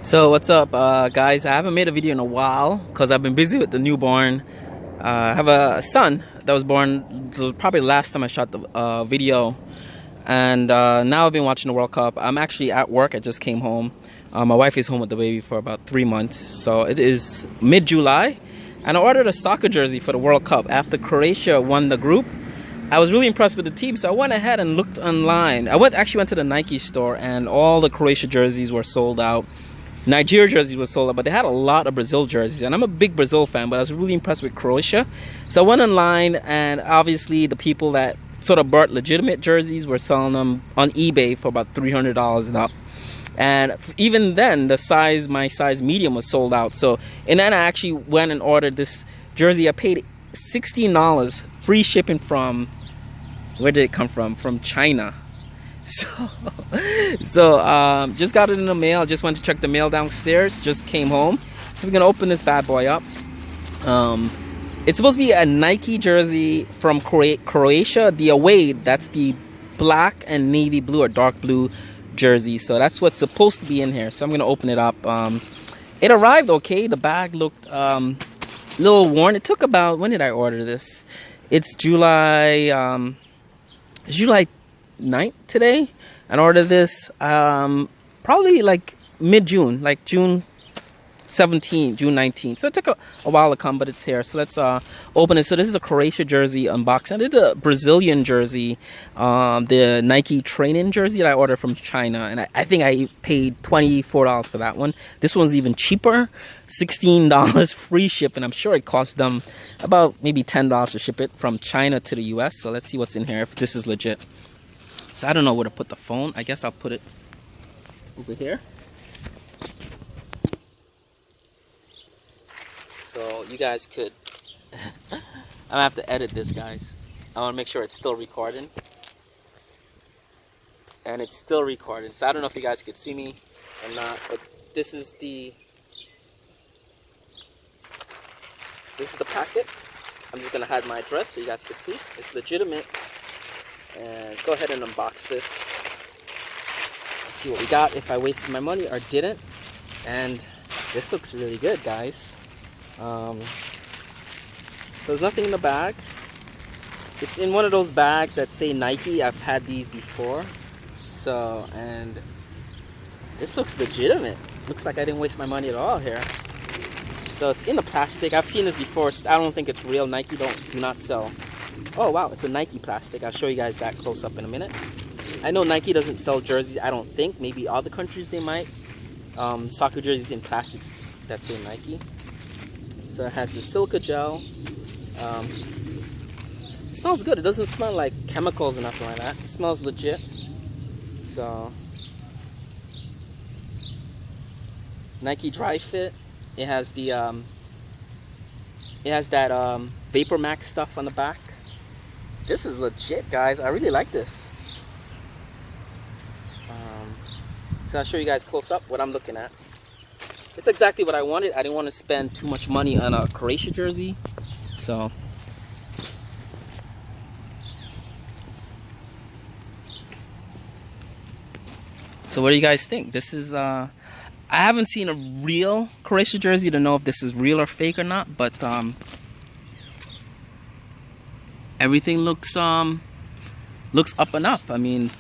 So what's up, guys? I haven't made a video in a while because I've been busy with the newborn. I have a son that was born. This was probably the last time I shot the video, and now I've been watching the World Cup. I'm actually at work. I just came home. My wife is home with the baby for about 3 months, so it is mid-July, and I ordered a soccer jersey for the World Cup after Croatia won the group. I was really impressed with the team, so I went ahead and looked online. Actually went to the Nike store, and all the Croatia jerseys were sold out. Nigeria jerseys were sold out, but they had a lot of Brazil jerseys, and I'm a big Brazil fan, but I was really impressed with Croatia. So I went online, and obviously the people that sort of bought legitimate jerseys were selling them on eBay for about $300 and up. And even then, my size medium was sold out. So, and then I actually went and ordered this jersey. I paid $16, free shipping from, where did it come from? From China. So just got it in the mail. Just went to check the mail downstairs. Just came home. So we're gonna open this bad boy up. It's supposed to be a Nike jersey from Croatia. The away, that's the black and navy blue or dark blue jersey. So that's what's supposed to be in here. So I'm gonna open it up. It arrived okay. The bag looked a little worn. It took about, when did I order this? It's July 9th today, and ordered this probably like mid-June, like June 17th, June 19th. So it took a while to come, but it's here. So let's open it. So this is a Croatia jersey unboxing. I did the Brazilian jersey, the Nike training jersey that I ordered from China, and I think I paid $24 for that one. This one's even cheaper, $16 free shipping. I'm sure it cost them about maybe $10 to ship it from China to the US. So let's see what's in here, if this is legit. So I don't know where to put the phone. I guess I'll put it over here. So you guys could... I'm gonna have to edit this, guys. I want to make sure it's still recording. And it's still recording. So I don't know if you guys could see me or not. But this is the packet. I'm just going to hide my address so you guys could see. It's legitimate. And go ahead and unbox this. Let's see what we got, if I wasted my money or didn't. And this looks really good, guys. So there's nothing in the bag. It's in one of those bags that say Nike. I've had these before. So, and this looks legitimate. Looks like I didn't waste my money at all here. So it's in the plastic. I've seen this before. I don't think it's real. Nike do not sell. Oh wow, it's a Nike plastic. I'll show you guys that close up in a minute. I know Nike doesn't sell jerseys, I don't think. Maybe other countries they might. Soccer jerseys in plastics that say Nike. So it has the silica gel. It smells good. It doesn't smell like chemicals or nothing like that. It smells legit. So Nike Dry Fit. It has the that Vapor Max stuff on the back. This is legit, guys. I really like this. So I'll show you guys close up what I'm looking at. It's exactly what I wanted. I didn't want to spend too much money on a Croatia jersey. So what do you guys think? This is I haven't seen a real Croatia jersey to know if this is real or fake or not, but everything looks up and up. I mean,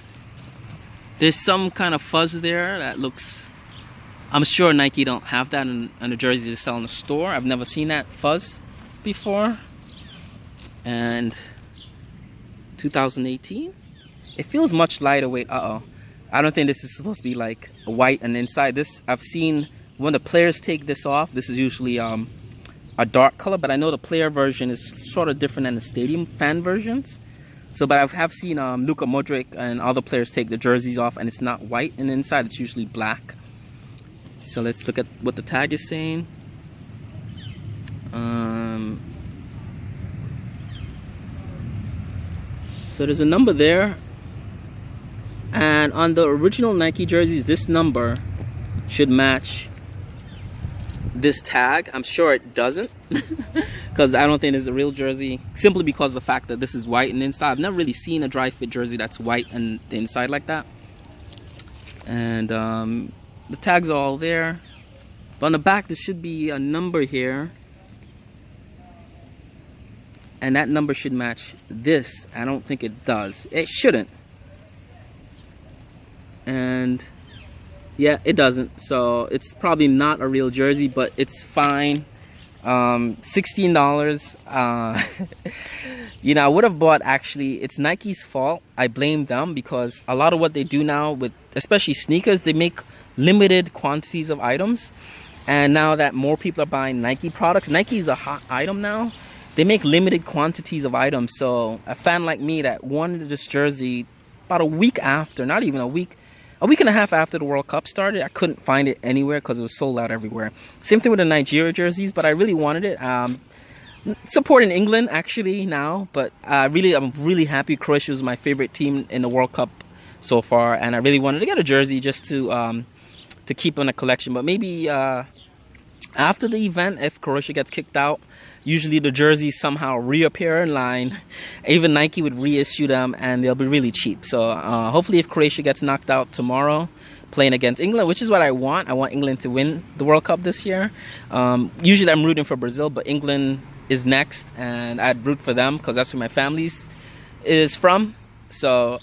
there's some kind of fuzz there that looks... I'm sure Nike don't have that in a jersey they sell in the store. I've never seen that fuzz before. And 2018, it feels much lighter weight. I don't think this is supposed to be like white and inside. This, I've seen when the players take this off, this is usually a dark color, but I know the player version is sort of different than the stadium fan versions. So, but I have seen Luka Modric and other players take the jerseys off and it's not white, and inside it's usually black. So let's look at what the tag is saying. So there's a number there. And on the original Nike jerseys, this number should match this tag. I'm sure it doesn't, because I don't think it's a real jersey, simply because of the fact that this is white and inside. I've never really seen a dry fit jersey that's white and the inside like that. And The tags are all there. But on the back there should be a number here. And that number should match this. I don't think it does. It shouldn't. And yeah, it doesn't. So it's probably not a real jersey, but it's fine. $16. You know, I would have bought, actually, it's Nike's fault. I blame them because a lot of what they do now with especially sneakers, they make limited quantities of items. And now that more people are buying Nike products, Nike is a hot item now. They make limited quantities of items. So a fan like me that wanted this jersey about a week after, not even a week and a half after the World Cup started, I couldn't find it anywhere because it was sold out everywhere. Same thing with the Nigeria jerseys, but I really wanted it. Supporting England actually now, but I'm really happy. Croatia was my favorite team in the World Cup so far, and I really wanted to get a jersey just to keep in a collection. But maybe after the event, if Croatia gets kicked out, usually the jerseys somehow reappear in line. Even Nike would reissue them and they'll be really cheap. So hopefully if Croatia gets knocked out tomorrow playing against England, which is what I want England to win the World Cup this year. Usually I'm rooting for Brazil, but England is next and I'd root for them because that's where my family is from. So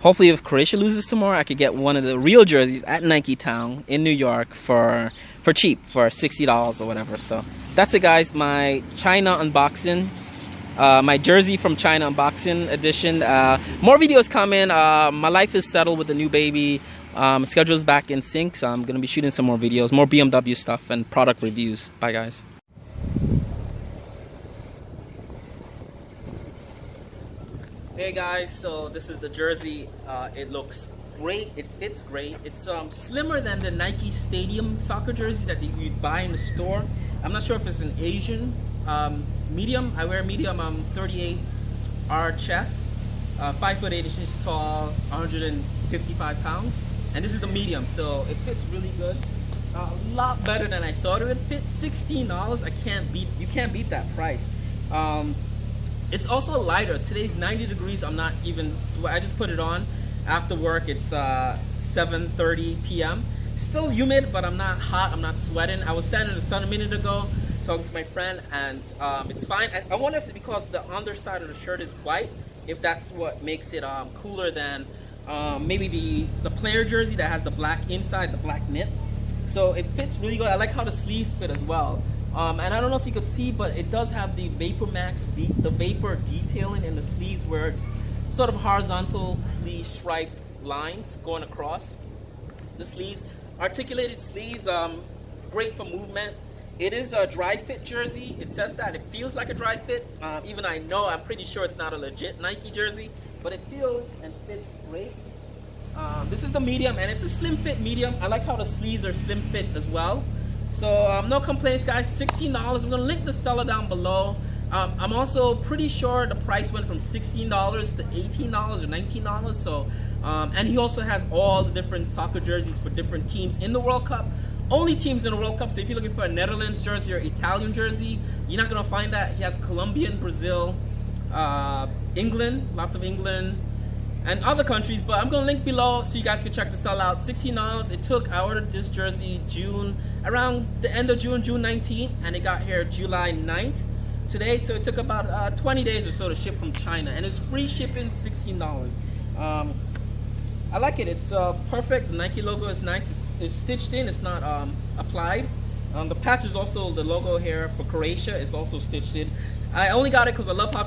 hopefully if Croatia loses tomorrow, I could get one of the real jerseys at Nike Town in New York for cheap, for $60 or whatever. So that's it, guys. My China unboxing, my jersey from China unboxing edition. More videos coming. My life is settled with the new baby. Schedule's back in sync, so I'm gonna be shooting some more videos, more BMW stuff and product reviews. Bye, guys. Hey guys, so this is the jersey. It looks great, it fits great. It's slimmer than the Nike Stadium soccer jerseys that you'd buy in the store. I'm not sure if it's an Asian medium. I wear medium. I'm 38R chest, 5'8" inches tall, 155 pounds, and this is the medium, so it fits really good. A lot better than I thought it would fit. $16. You can't beat that price. It's also lighter. Today's 90 degrees. I'm not even I just put it on after work. It's 7:30 p.m. Still humid, but I'm not hot. I'm not sweating. I was standing in the sun a minute ago talking to my friend, and it's fine. I wonder if it's because the underside of the shirt is white, if that's what makes it cooler than maybe the player jersey that has the black inside, the black knit. So it fits really good. I like how the sleeves fit as well. And I don't know if you could see, but it does have the Vapor Max, the vapor detailing in the sleeves where it's sort of horizontally striped lines going across the sleeves. Articulated sleeves, great for movement. It is a dry fit jersey. It says that. It feels like a dry fit. Even I'm pretty sure it's not a legit Nike jersey, but it feels and fits great. This is the medium, and it's a slim fit medium. I like how the sleeves are slim fit as well. So no complaints, guys. $16. I'm gonna link the seller down below. I'm also pretty sure the price went from $16 to $18 or $19. So and he also has all the different soccer jerseys for different teams in the World Cup. Only teams in the World Cup. So if you're looking for a Netherlands jersey or Italian jersey, you're not gonna find that. He has Colombian, Brazil, England, lots of England, and other countries. But I'm gonna link below so you guys can check the sell out. $16. I ordered this jersey around the end of June 19th, and it got here July 9th today. So it took about 20 days or so to ship from China, and it's free shipping. $16. I like it. It's perfect. The Nike logo is nice. It's stitched in. It's not applied. The patch is also the logo here for Croatia. It's also stitched in. I only got it because I love how